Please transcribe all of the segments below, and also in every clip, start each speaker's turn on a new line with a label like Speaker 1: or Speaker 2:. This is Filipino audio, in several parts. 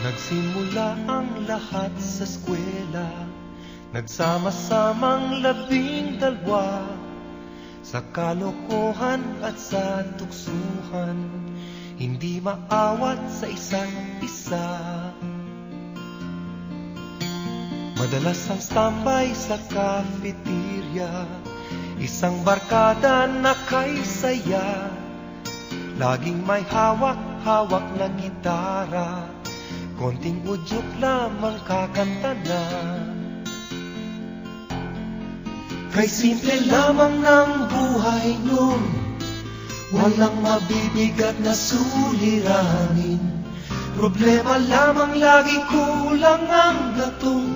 Speaker 1: Nagsimula ang lahat sa eskwela, nagsama-samang 12 sa kalokohan at sa tuksuhan, hindi maawat sa isa't isa. Madalas ang standby sa cafeteria, isang barkada na kay saya, laging may hawak-hawak na gitara, konting udyok lamang kakanta na. Kay simple lamang ng buhay nun, walang mabibigat na suliranin. Problema lamang lagi, kulang ang gatong.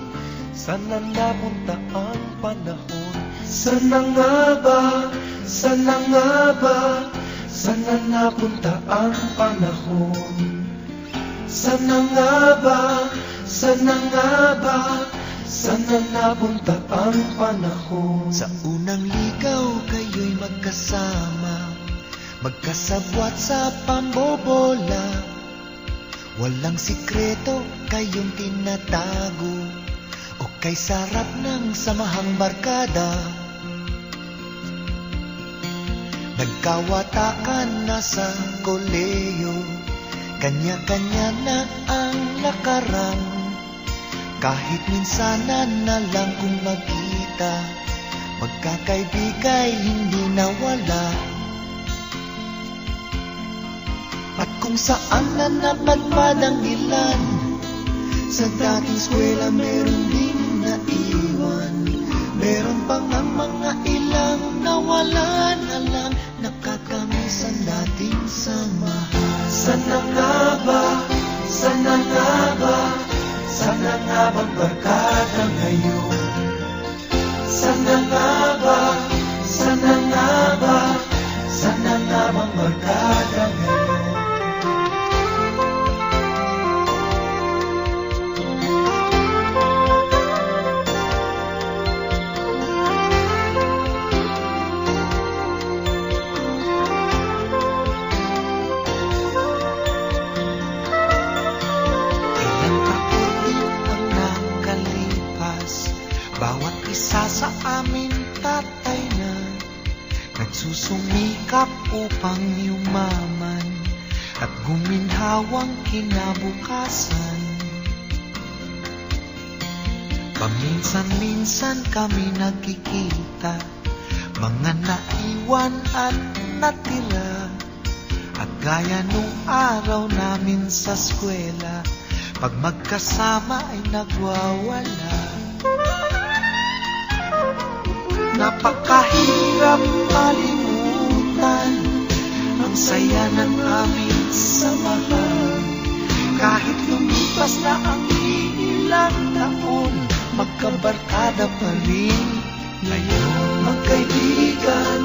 Speaker 1: Sana napunta ang panahon? Sana nga ba? Sana nga ba? Sana napunta ang panahon? Sana nga ba? Sana nga ba? Sana napunta ang panahon?
Speaker 2: Sa unang ligaw kayo'y magkasama, magkasabwat sa pambobola. Walang sikreto kayong tinatago, o kay sarap ng samahang barkada. Nagkawatakan na sa koleyo, kanya-kanya na ang lakaran. Kahit minsanan na lang kung magkita, magkakaibigay hindi nawala. At kung saan na napadpad ang ilan, sa dating eskwela meron ding naiwan. Meron pang ang mga ilang nawala na lang, nakakamiss ang dating samahan.
Speaker 1: Sana nga ba? Sana nga ba? Sana nga bang barkada ngayon? Sana nga ba? Sana nga ba? Sana nga bang barkada ngayon?
Speaker 2: Bawat isa sa amin tatay na, nagsusumikap upang yumaman at guminhawang kinabukasan. Paminsan-minsan kami nagkikita, mga naiwan at natira. At gaya nung araw namin sa eskwela, pag magkasama ay nagwawala. Napakahirap malimutan ang saya ng aming samahan. Kahit lumipas na ang ilang taon, magkabarkada pa rin ngayon. Magkaibigan